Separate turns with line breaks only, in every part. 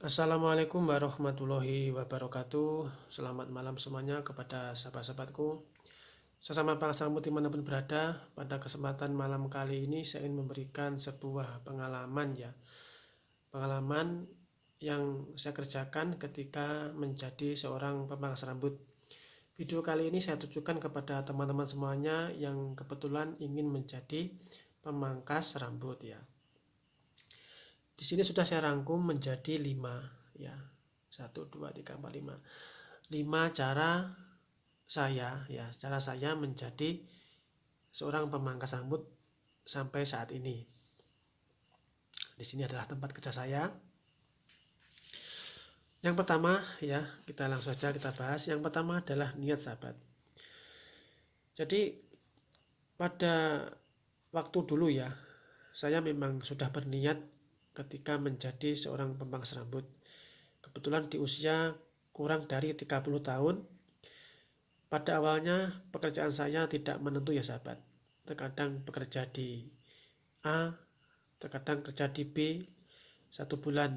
Assalamualaikum warahmatullahi wabarakatuh. Selamat malam semuanya kepada sahabat-sahabatku. Sesama bangsa rambut dimanapun berada, pada kesempatan malam kali ini saya ingin memberikan sebuah pengalaman ya. Pengalaman yang saya kerjakan ketika menjadi seorang pemangkas rambut. Video kali ini saya tujukan kepada teman-teman semuanya yang kebetulan ingin menjadi pemangkas rambut ya. Di sini sudah saya rangkum menjadi 5 ya. 1 2 3 4 5. 5 cara saya menjadi seorang pemangkas rambut sampai saat ini. Di sini adalah tempat kerja saya. Yang pertama ya, kita langsung saja kita bahas. Yang pertama adalah niat sahabat. Jadi pada waktu dulu ya, saya memang sudah berniat ketika menjadi seorang pemangkas rambut. Kebetulan di usia kurang dari 30 tahun. Pada awalnya pekerjaan saya tidak menentu ya sahabat. Terkadang bekerja di A, terkadang kerja di B, 1 bulan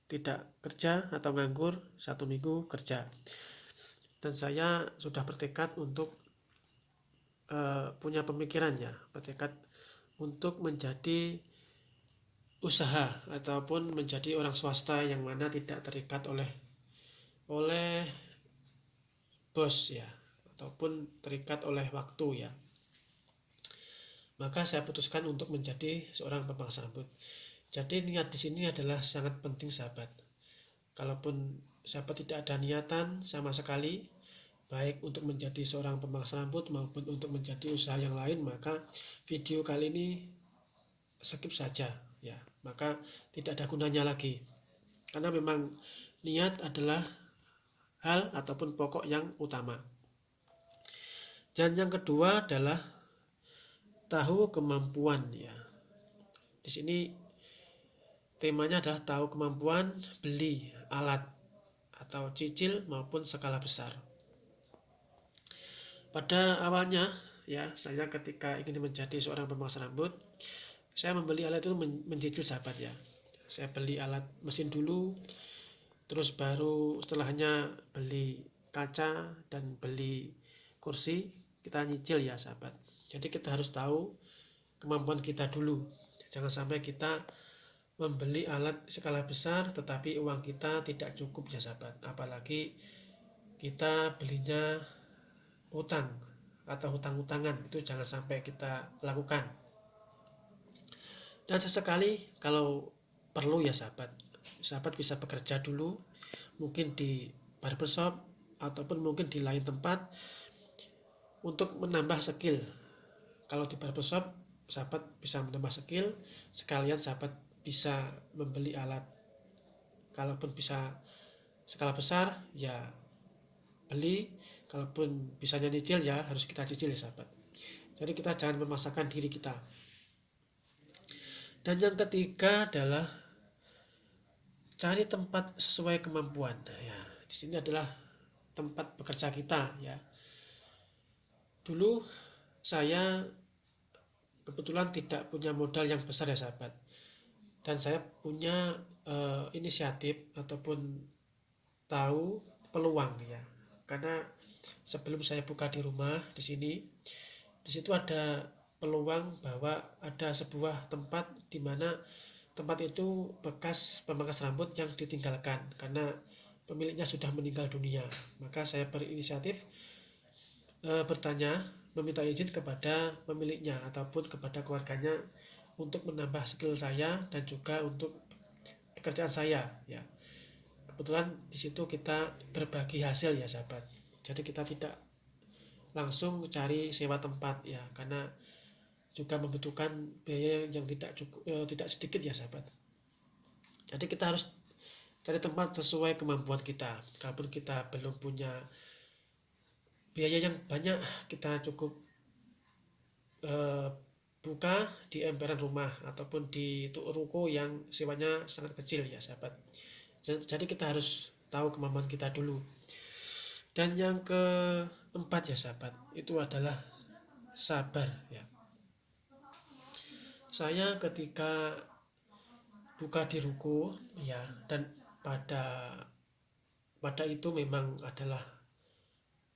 tidak kerja atau nganggur, 1 minggu kerja. Dan saya sudah bertekad untuk punya pemikiran ya, bertekad untuk menjadi usaha ataupun menjadi orang swasta yang mana tidak terikat oleh bos ya, ataupun terikat oleh waktu ya. Maka saya putuskan untuk menjadi seorang pemangkas rambut. Jadi niat di sini adalah sangat penting sahabat. Kalaupun sahabat tidak ada niatan sama sekali, baik untuk menjadi seorang pemangkas rambut maupun untuk menjadi usaha yang lain, maka video kali ini skip saja ya. Maka tidak ada gunanya lagi. Karena memang niat adalah hal ataupun pokok yang utama. Dan yang kedua adalah tahu kemampuan ya. Di sini temanya adalah tahu kemampuan beli alat atau cicil maupun skala besar. Pada awalnya ya, saya ketika ingin menjadi seorang pemangkas rambut, saya membeli alat itu mencicil sahabat ya. Saya beli alat mesin dulu, terus baru setelahnya beli kaca dan beli kursi, kita nyicil ya sahabat. Jadi kita harus tahu kemampuan kita dulu. Jangan sampai kita membeli alat skala besar tetapi uang kita tidak cukup ya sahabat. Apalagi kita belinya utang atau hutang-hutangan, itu jangan sampai kita lakukan. Dan sesekali kalau perlu ya sahabat bisa bekerja dulu, mungkin di barbershop ataupun mungkin di lain tempat untuk menambah skill. Kalau di barbershop sahabat bisa menambah skill, sekalian sahabat bisa membeli alat. Kalaupun bisa skala besar ya beli, kalaupun bisanya nyicil ya harus kita cicil ya sahabat. Jadi kita jangan memaksakan diri kita. Dan yang ketiga adalah cari tempat sesuai kemampuan. Nah, ya, di sini adalah tempat bekerja kita ya. Dulu saya kebetulan tidak punya modal yang besar ya sahabat. Dan saya punya inisiatif ataupun tahu peluang ya. Karena sebelum saya buka di rumah di sini, di situ ada peluang bahwa ada sebuah tempat di mana tempat itu bekas pemangkas rambut yang ditinggalkan karena pemiliknya sudah meninggal dunia. Maka saya berinisiatif bertanya, meminta izin kepada pemiliknya ataupun kepada keluarganya untuk menambah skill saya dan juga untuk pekerjaan saya ya. Kebetulan di situ kita berbagi hasil ya sahabat. Jadi kita tidak langsung cari sewa tempat ya, karena juga membutuhkan biaya yang tidak cukup, tidak sedikit ya sahabat. Jadi kita harus cari tempat sesuai kemampuan kita. Kalaupun kita belum punya biaya yang banyak, kita cukup buka di emperan rumah ataupun di ruko yang sewanya sangat kecil ya sahabat. Jadi kita harus tahu kemampuan kita dulu. Dan yang keempat ya sahabat, itu adalah sabar ya. Saya ketika buka di ruko ya, dan pada itu memang adalah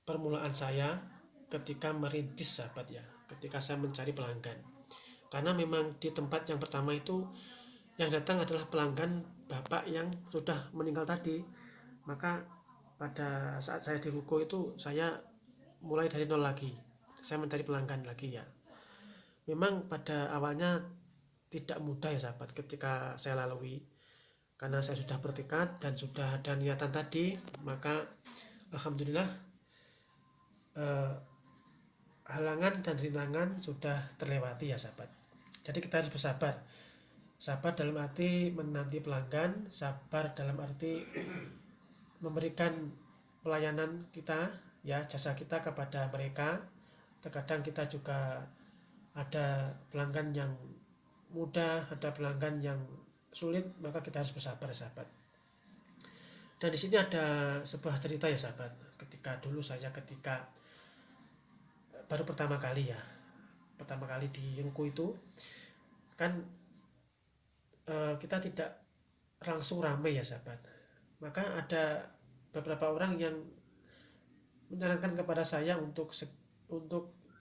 permulaan saya ketika merintis, sahabat ya, ketika saya mencari pelanggan. Karena memang di tempat yang pertama itu yang datang adalah pelanggan bapak yang sudah meninggal tadi. Maka pada saat saya di ruko itu saya mulai dari nol lagi, saya mencari pelanggan lagi ya. Memang pada awalnya tidak mudah ya sahabat ketika saya lalui, karena saya sudah bertekad dan sudah ada niatan tadi. Maka alhamdulillah halangan dan rintangan sudah terlewati ya sahabat. Jadi kita harus bersabar. Sabar dalam arti menanti pelanggan, sabar dalam arti memberikan pelayanan kita ya, jasa kita kepada mereka. Terkadang kita juga ada pelanggan yang mudah, ada pelanggan yang sulit, maka kita harus bersabar sahabat. Dan di sini ada sebuah cerita ya sahabat. Ketika dulu saya baru pertama kali di ruko itu kan kita tidak langsung ramai ya sahabat. Maka ada beberapa orang yang menyarankan kepada saya untuk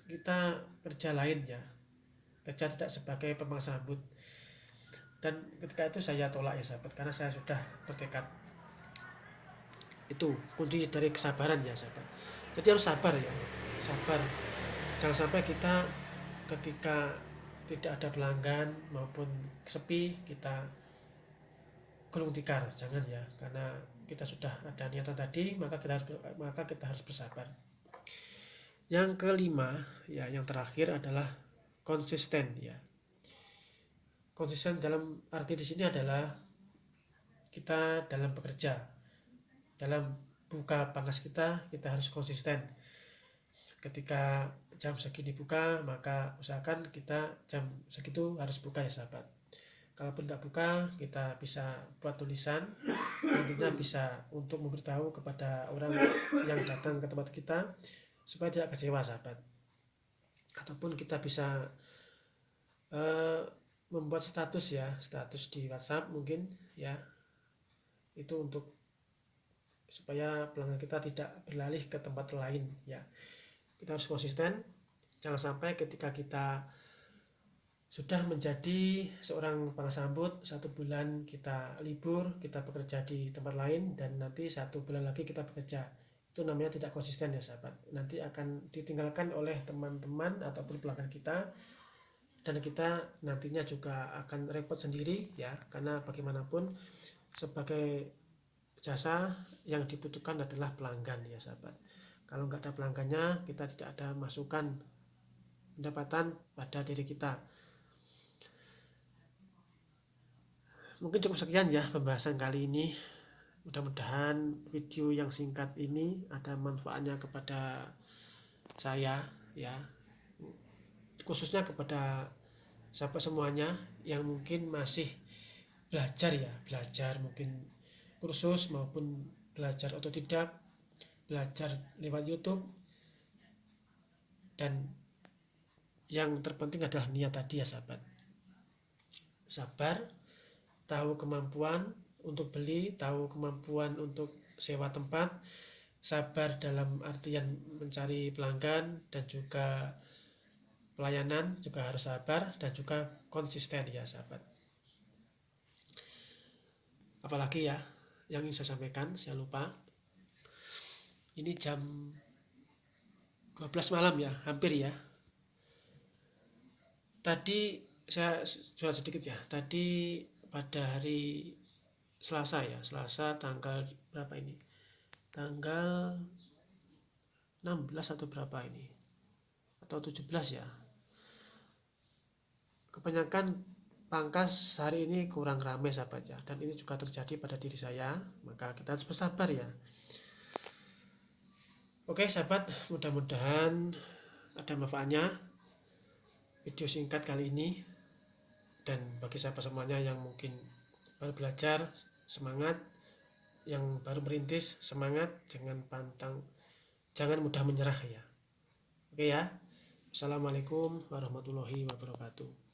kita kerja lain ya, kerja tidak sebagai pemangsa sambut. Dan ketika itu saya tolak ya sahabat, karena saya sudah bertekad. Itu kunci dari kesabaran ya sahabat. Jadi harus sabar ya, sabar. Jangan sampai kita ketika tidak ada pelanggan maupun sepi kita gulung tikar, jangan ya, karena kita sudah ada niatan tadi, maka kita harus bersabar. Yang kelima ya, yang terakhir adalah konsisten ya. Konsisten dalam arti di sini adalah kita dalam bekerja, dalam buka pangkas kita harus konsisten. Ketika jam segini buka, maka usahakan kita jam segitu harus buka ya sahabat. Kalaupun tidak buka, kita bisa buat tulisan, nantinya bisa untuk memberitahu kepada orang yang datang ke tempat kita supaya tidak kecewa sahabat. Ataupun kita bisa membuat status di WhatsApp mungkin ya, itu untuk supaya pelanggan kita tidak beralih ke tempat lain ya. Kita harus konsisten, jangan sampai ketika kita sudah menjadi seorang pengasambut 1 bulan kita libur, kita bekerja di tempat lain, dan nanti 1 bulan lagi kita bekerja, itu namanya tidak konsisten ya sahabat. Nanti akan ditinggalkan oleh teman-teman ataupun pelanggan kita, dan kita nantinya juga akan repot sendiri ya, karena bagaimanapun sebagai jasa yang dibutuhkan adalah pelanggan ya sahabat. Kalau nggak ada pelanggannya, kita tidak ada masukan pendapatan pada diri kita. Mungkin cukup sekian ya pembahasan kali ini. Mudah-mudahan video yang singkat ini ada manfaatnya kepada saya ya, khususnya kepada sahabat semuanya yang mungkin masih belajar mungkin kursus maupun belajar otodidak, belajar lewat YouTube. Dan yang terpenting adalah niat tadi ya sahabat. Sabar, tahu kemampuan untuk beli, tahu kemampuan untuk sewa tempat, sabar dalam artian mencari pelanggan dan juga pelayanan juga harus sabar, dan juga konsisten ya sahabat. Apalagi ya yang ingin saya sampaikan, saya lupa. Ini jam 12 malam ya, hampir ya. Tadi saya jual sedikit ya. Tadi pada hari Selasa ya, Selasa tanggal berapa ini? Tanggal 16 atau berapa ini? Atau 17 ya. Kebanyakan pangkas hari ini kurang ramai sahabat ya, dan ini juga terjadi pada diri saya, maka kita harus bersabar ya. Oke sahabat, mudah-mudahan ada manfaatnya video singkat kali ini. Dan bagi sahabat semuanya yang mungkin baru belajar, semangat. Yang baru merintis, semangat, jangan mudah menyerah ya. Oke ya. Assalamualaikum warahmatullahi wabarakatuh.